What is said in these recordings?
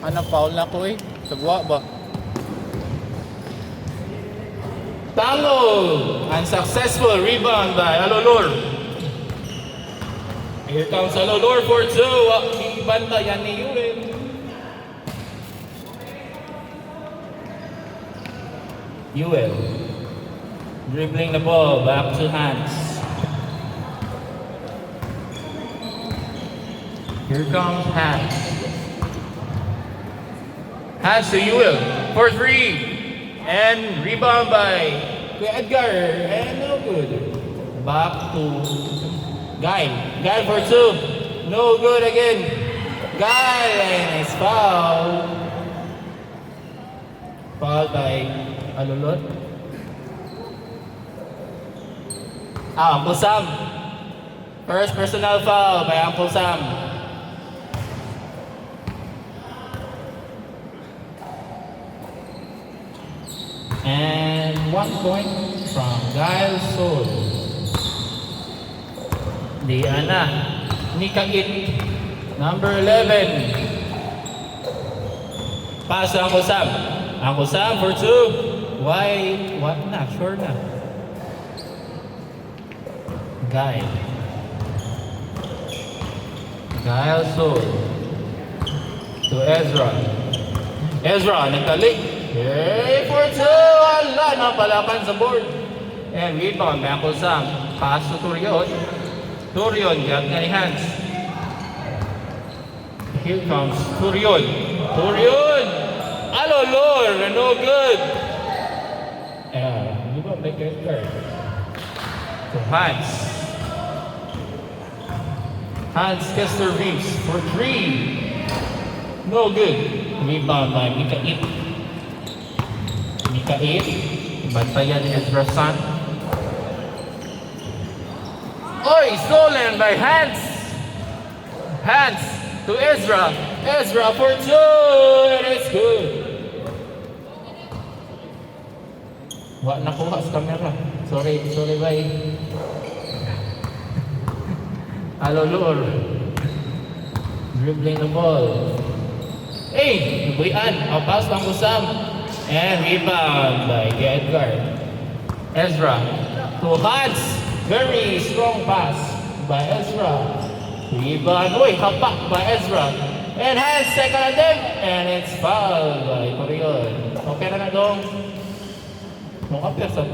Ano, foul na ko eh. Sagwa ba? Tango! Unsuccessful rebound by Alolor. Here comes Alolor for two. Ibantayan ni Yuel. Yuel. Dribbling the ball back to Hans. Here comes Hans. Hans to Yuel for three. And rebound by Edgar. And no good. Back to Guy. Guy for two. No good again. Guy and it's foul. Foul by Alolot. Uncle Sam. First personal foul by Uncle Sam. And 1 point from Gael Sol. Diana Nikait, number 11. Pass to Uncle Sam. Uncle Sam for two. Why? What na? Sure na. Gael. Gael Sol. To Ezra. Ezra, nagtalik. Hey, for two! Wala na palakan sa board. And rebound by Uncle Sam. Pass to Turion. Turion, got nga ni Hans. Here comes Turion. Turion! Alolor! No good! You got make it card. To Hans. Hans Kester Reeves for three. No good. Rebound by Mikait. Mikait. Bantayan ni Ezra San. Oy! Stolen by Hans. Hans to Ezra. Ezra for two. And it's good. Wa nakuha sa camera. Sorry, bye. Alolor. Dribbling the ball. Hey! Nubuyan. Pass lang ko Sam. And rebound by Edgar. Ezra to Hans. Very strong pass by Ezra. Rebound. Uy, hapak by Ezra. And Hans, second attempt. And it's fouled by Coriol. Okay na dong. Nung apir sa...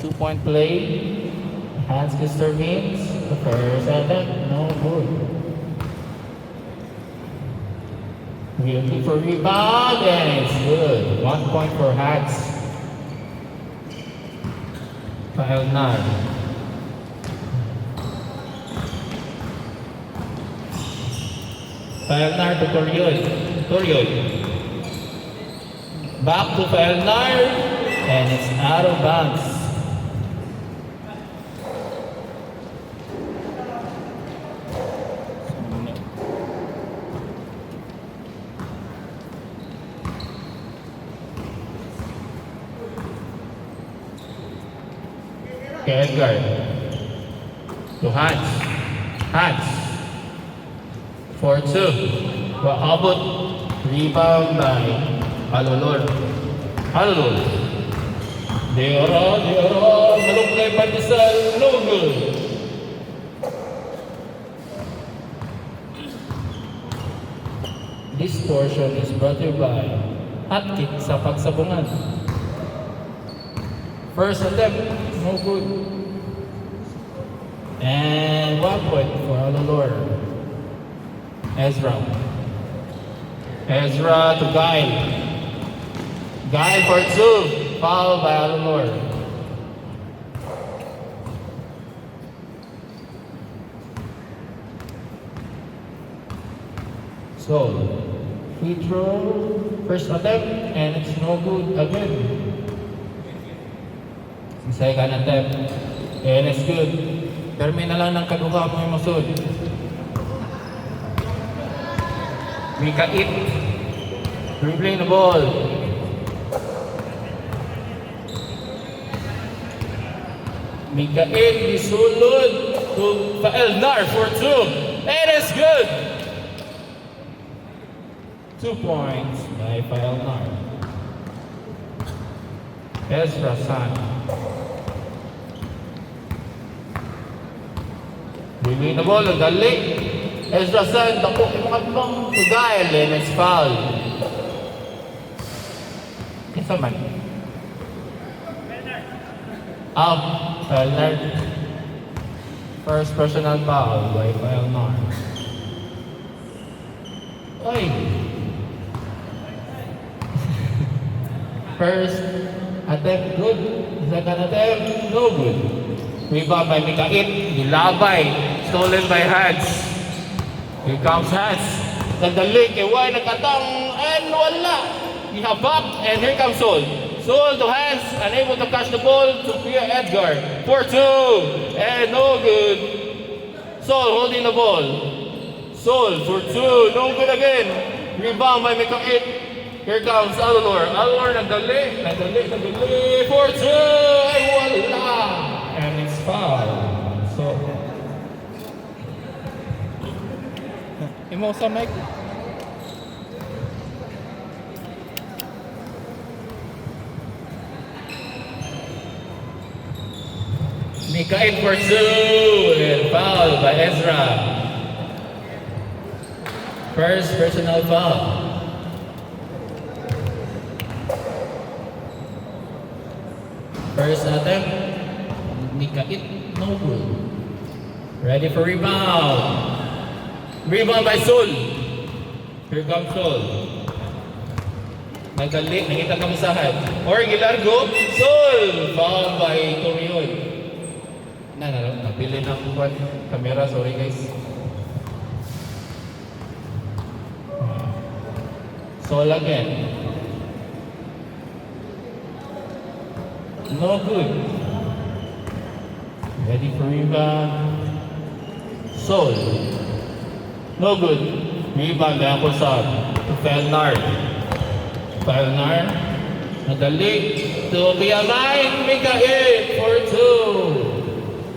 2-point play. Hans Kester Reeves. The first attempt. No good. Looking for rebound, and it's good. 1 point for Hans. Paelnar. Paelnar to Toriol. Toriol. Back to Paelnar, and it's out of bounds. Edgar to Hans. Hans for two. Wahabot. Rebound by Alolor. Alolor. Deora. Malunggay Pandesal. No good. This portion is brought to you by Hotkick sa pagsabungan. First attempt, no good. And 1 point for Alolor. Ezra. Ezra to Guy. Guy for two. Foul by Alolor. So, free throw, first attempt, and it's no good again. Second attempt, and it's good. Permi na lang ng kaduha mo yung masud. Mikait. Dribbling the ball. Mikait, disulod. to Elnar for 2. It is good. 2 points by Elnar. Ezra San. Bili na ball, dali. Ezra San, dako yung mga bang tugail, and it's foul. Isa man. Elnar. First personal foul by Elnar. Oy. First attempt good. Second attempt no good. Rebound by Mikait. Nilabay. Stolen by Hans. Here comes Hans. Nagdali kay Wai nagkatang and wala. Ihabak and here comes Sol. Sol to Hans. Unable to catch the ball to Pierre Edgar. 4-2 and no good. Sol holding the ball. Sol for 2. No good again. Rebound by Mikait. Here comes Alolor. Alolor nagdali. 4-2 ay wala. And it's foul. So, Imo sa mic. Mikael for 2 and foul by Ezra. First personal foul. First attempt, Mikael, no good. Ready for rebound. Rebound by Sol. Here comes Sol. Nagdali, nakita kamusahan. Or gilargo, Sol. Foul by Torion. Napili ng camera, sorry guys. Sol again. No good. Ready for rebound. Sol. No good. Rebound by Akosab to Felnar. Felnar. Nadali to Biamay. Mikael for 2.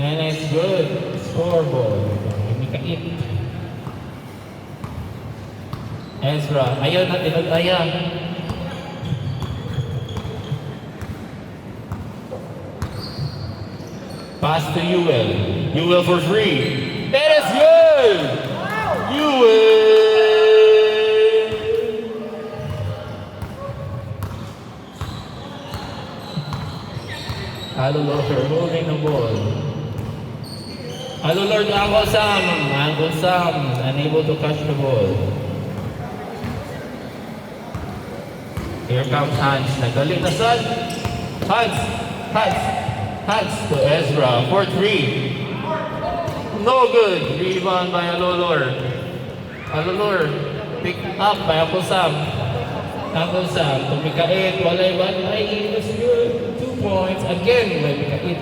And it's good. Scoreboard. Mikael. Ezra. Ayaw na tinag-ayaw. Pass to Ewell. Ewell for 3. That is good! Ewell! Alolor holding the ball. Alolor to Angkol Sam. Angkol Sam unable to catch the ball. Here comes Hans. Nagdali na Son. Hans. Hans to Ezra for 3. No good. Rebound by Alolor. Alolor picked up by Angkol Sam. Angkol Sam to Mikael. Walay balay. It was good. 2 points again by Mikael.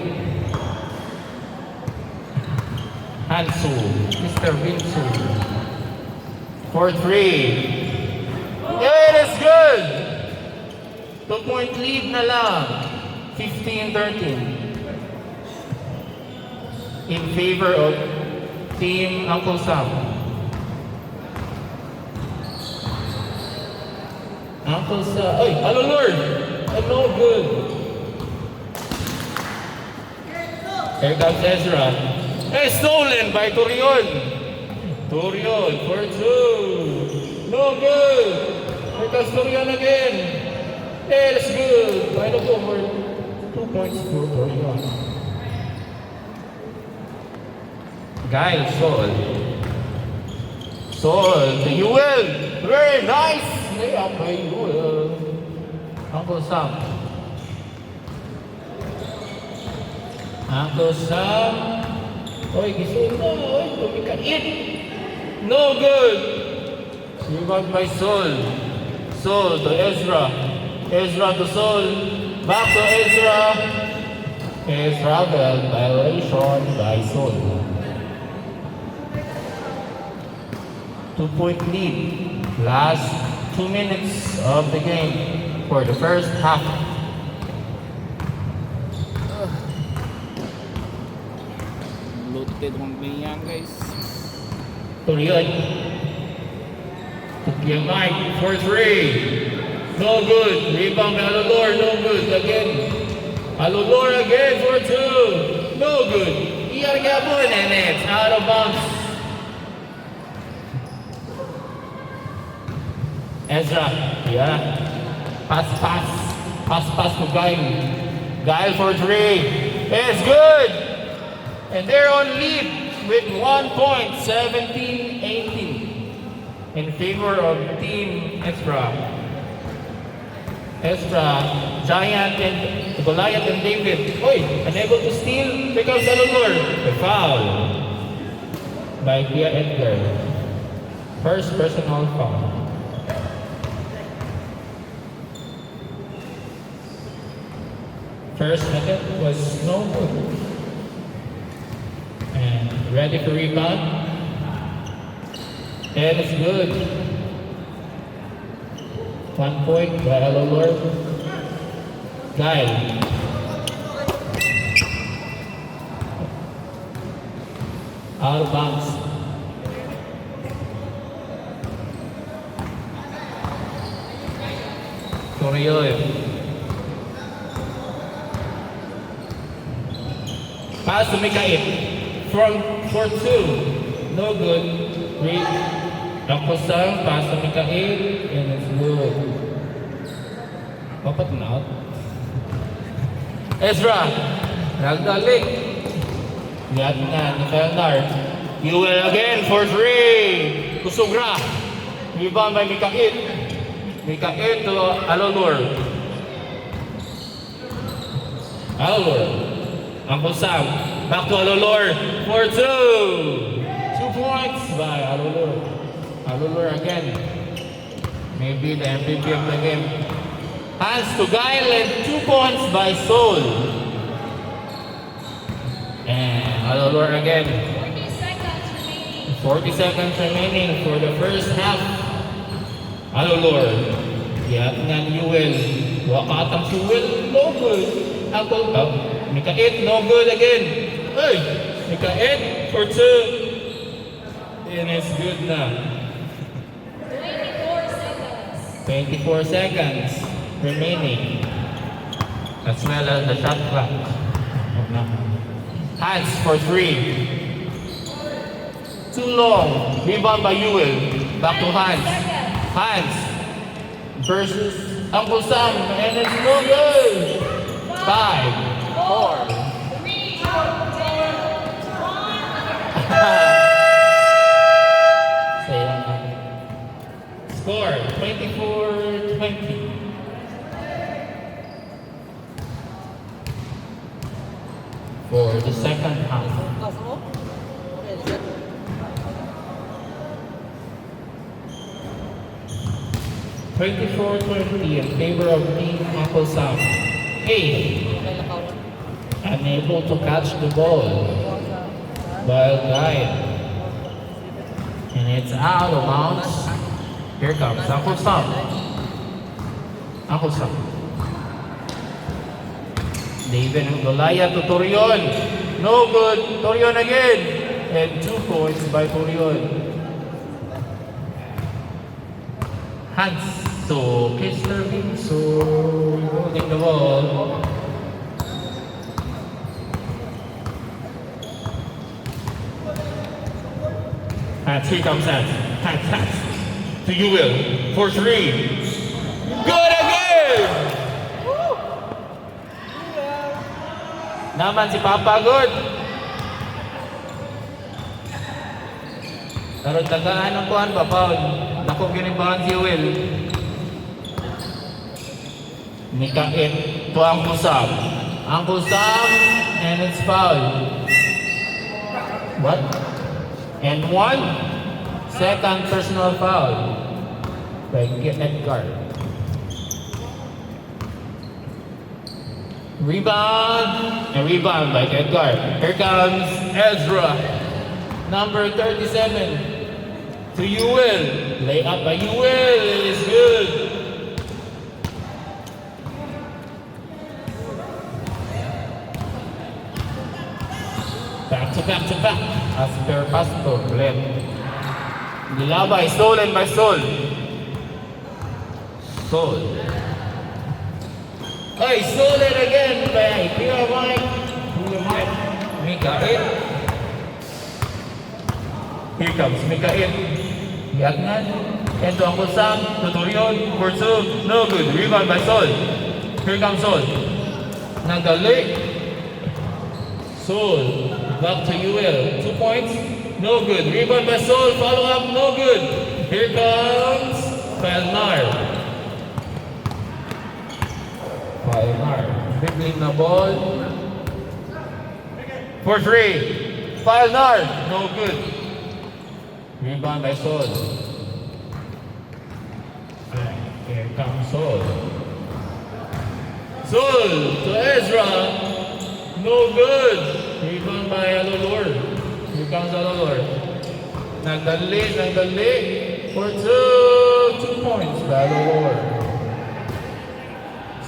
Hansu. Mr. Vinsu. For 3. It is good. 2-point lead na lang. 15-13. In favor of Team Uncle Sam. Uncle Sam. Ay, Alolor! No good. Here comes Ezra. Hey, stolen by Torion. Torion for 2. No good. Here comes Torion again. Hey, it's good. Final over. 2 points for Torion. Guile Sol. Sol to Ewell. Very nice. Layup by Ewell. Uncle Sam. Uncle Sam. Oy, gising na. Oy, tumikain. No good. Rebound by Sol. Sol to Ezra. Ezra to Sol. Back to Ezra. Ezra violation by Sol. 2-point lead. Last 2 minutes of the game for the first half. Loaded. itong ganyan guys. Turion. Yung Mike for 3. No good. Rebound by Alolor. No good. Again. Alolor again for 2. No good. Iyan gabon and it's out of bounds. Ezra. Yeah. Pass to Gail. Gail for 3. It's good. And they're on lead with 1 point, 17-18. In favor of Team Ezra. Giant and Goliath and David. Oy, unable to steal because Alolor. The foul by Kia Edgar. First personal foul. First method was no good. And ready for rebound. And it's good. 1 point by Alolor. Kyle. Out of bounds. Torioy. Pass to Mikael. For 2. No good. Nakosang, pass to Mikael, and it's good. Papat na out. Ezra, nagdalik. Yan nga, ni Felnar. You will again for 3. Kusugra. Rebound by Mikael. Mikael to Alolor. Uncle Sam, back to Alolor for 2. 2 points by Alolor. Alolor again. Maybe the MVP of the game. Hands to Gail and 2 points by Sol. And Alolor again. 40 seconds remaining for the first half. Alolor. Yat nga ni Yuel. Wakatang si Yuel. No good. Mikael, no good again. Hey! Mikael for 2. And it's good na. 24 seconds remaining. As well as the shot clock. Hands for 3. Too long. Rebound by Yuel. Back to Hans. Hans versus Uncle Sam. And it's no good. 5, 4. Score 24-20. For the second half. 24-20 in favor of Team Uncle Sam. Unable to catch the ball by Gaia. And it's out of bounds. Here comes Uncle Sam. Uncle Sam. David and Goliath to Torion. No good. Torion again. And 2 points by Torion. Hans to Kester Vinso. Holding the ball. Hans, here comes Hans. Hans. To you will. For 3. Good again! Naman si Papa, good. Karon tagaan ang kuhan ba, Paul? Nakong ginibahan si Will. Mikael to Uncle Sam. Uncle Sam, and it's foul. What? And 1 second personal foul by Edgar. Rebound by Edgar. Here comes Ezra. Number 37 to Yuel. Lay up by Yuel. It is good. Back to to back. As per Pastor, ulit. Nilabay, stolen by Sol. Sol. Ay, stolen again by Pia Mike. Mikael. Here comes Mikael. Yagnan. Ento ang Kusam. Tuturion. For two. No good. Rebound by Sol. Here comes Sol. Nagdali. Sol. Back to UL. 2 points. No good. Rebound by Sol. Follow up. No good. Here comes Pelnar. Pelnar. Dribbling na ball. For 3. Pelnar. No good. Rebound by Sol. Here comes Sol. Sol to Ezra. No good. Rebound by Alolor. Here comes Alolor. Nagdali. For 2 points by Alolor.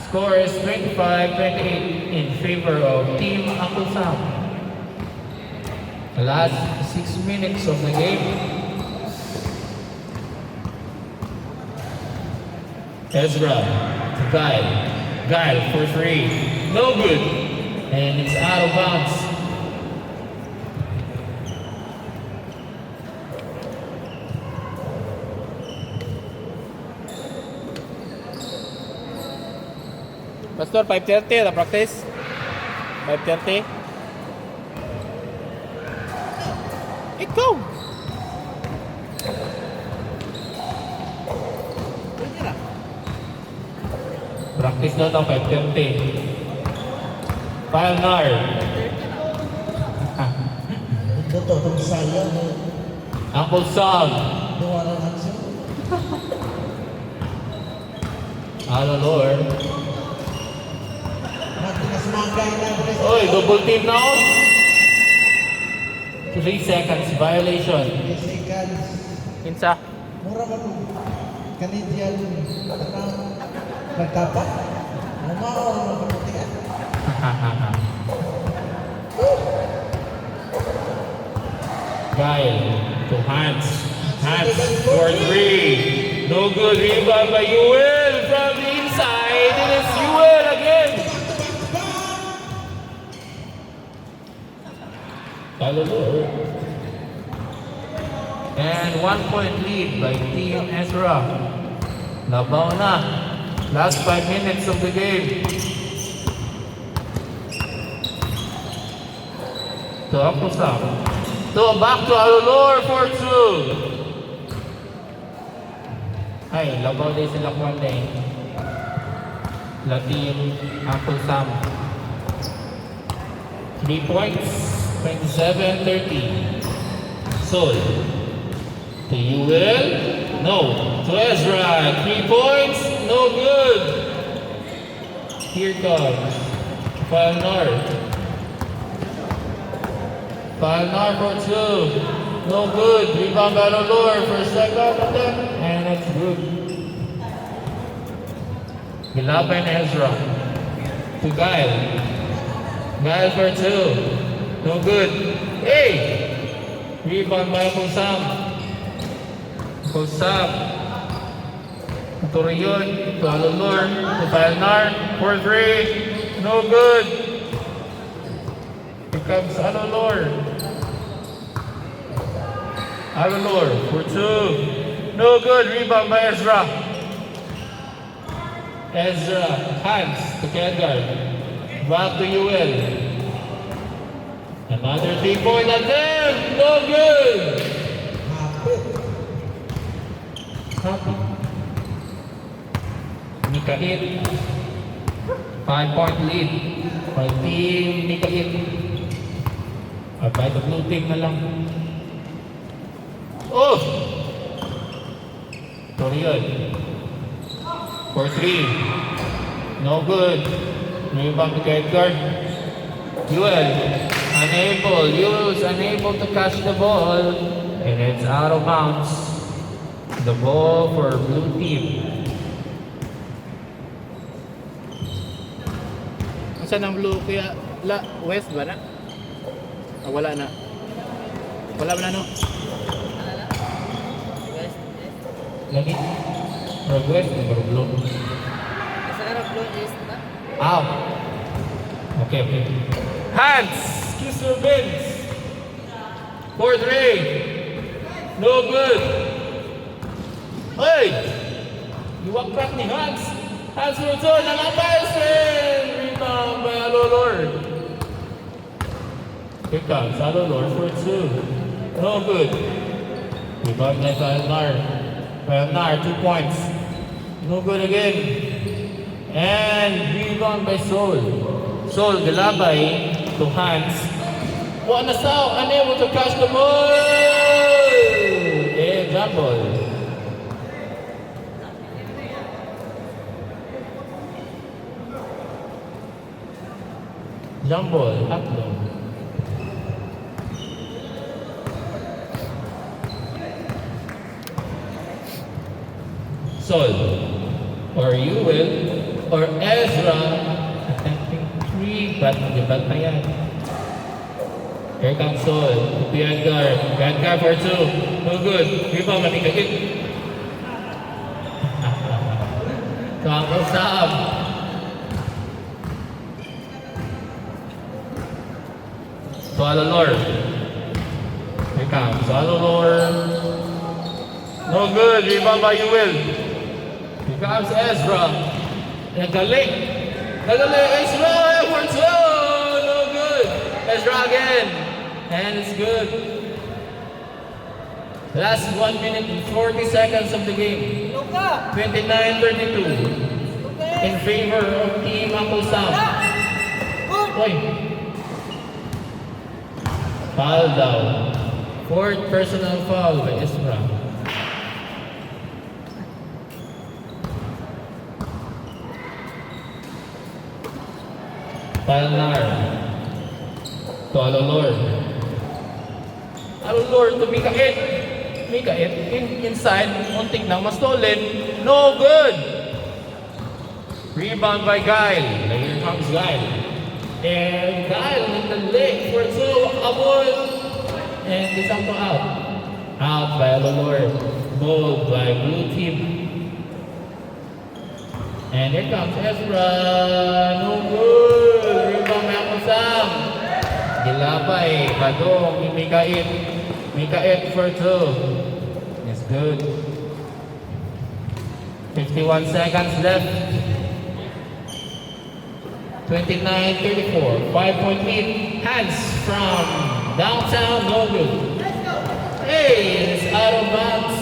Score is 25-28 in favor of Team Akusam. The last 6 minutes of the game. Ezra to Guile for 3. No good. And it's out of bounds. Pastor, 5:30 na practice. 5:30. Ikaw! Practice na ito, 5:30. Pelnar. Ito itong saya mo. Uncle Sam. Gawa ng action. Alolor. Matigas magay na. Oy, double team now. 3 seconds violation. 3 seconds. Kinsa? Mura ba ito? Canadian. Nagtapak? Umao na magpaputian. Guile to Hans. Hans for 3. No good. Rebound by Yuel from the inside. It is Yuel again. Alolor. And 1-point lead by Team Ezra. Labaw na. Last 5 minutes of the game. To Akusam. Back to Alolor for 2. Ay, labaw din sila kwan din. La Team Akusam. 3 points. 27-30. Sol. To Yuel. No. To Ezra. 3 points. No good. Here comes Pelnar. Pelnar for 2. No good. Rebound by Alolor for second attempt. And it's good. Gilabay na Ezra. To Guile. Guile for 2. No good. Hey! Rebound by Kusam. Kusam. Turion. To Alolor. To Pelnar. For 3. No good. Here comes Alolor. Alolor for 2. No good. Rebound by Ezra. Ezra. Hans to Kedgar. Back to UL. Another 3-point attempt. No good. Happy. Mikael. 5-point lead by Team Mikael. At by the blue team na lang. Oh! Torion. For 3. No good. Rebound to Edgar. Yuel. Unable to catch the ball. And it's out of bounds. The ball for blue team. Saan ang blue kaya? West ba na? Wala na. Wala ba na no? Lagi. Request number blue. Ow. Okay. Hands. Kiss your bins. 4-3. No good. Hey! You walk back ni Hans. Hans return. Nakapasin. Rebound by Alolor. Here comes Alolor for 2. No good. Rebound by Falnar. Falnar, 2 points. No good again. And rebound by Sol. Sol, galabay to Hans. Juan Nassau, unable to catch the ball. And jump ball. Jump ball, upload. Sol, or you will, or Ezra, attempting 3, but the ball pa yan. Here comes Sol, to Edgar. Edgar for 2. No good. Rebound, matikakit. Uncle Sam. To Alolor. Here comes Alolor. No good. Rebound by Yuwil. Here comes Ezra. Nagaling. Nagaling. Ezra for 2. No good. Ezra again. And it's good. Last 1 minute and 40 seconds of the game. 29-32. In favor of Team Uncle Sam. Oy. Foul down. 4th personal foul by Ezra. Falnar. To Alolor. Alolor to Mikaet. Mikaet inside. Muntik nang mastolen. No good. Rebound by Guile. Here comes Guile. And Guile in the leg for 2. Abol. And Disangto out. Out by Alolor. Goal by blue team. And here comes Ezra. No good. Rebound by Uncle Sam. Gilabay. Badong. Mikaet. Mikaet for 2. It's good. 51 seconds left. 29-34. 5-point lead. Hands from downtown. No good. Hey, it's out of bounds.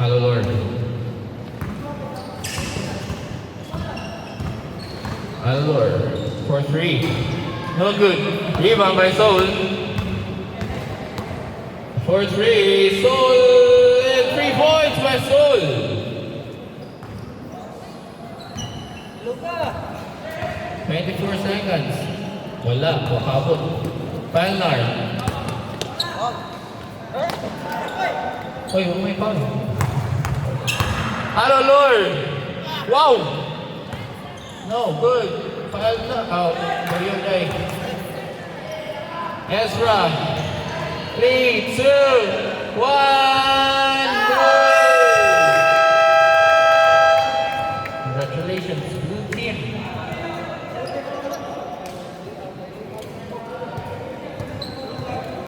Alolor. Alolor for 3. No good. Rebound by Sol. For 3. Sol. And 3 points by Sol. 24 seconds. Wala. Wakabot. Falnar. Oy, may foul. Alolor. Wow. No, good. Falnar. Oh, Mariolay. Ezra. 3, 2, 1. Goal! Congratulations, blue team.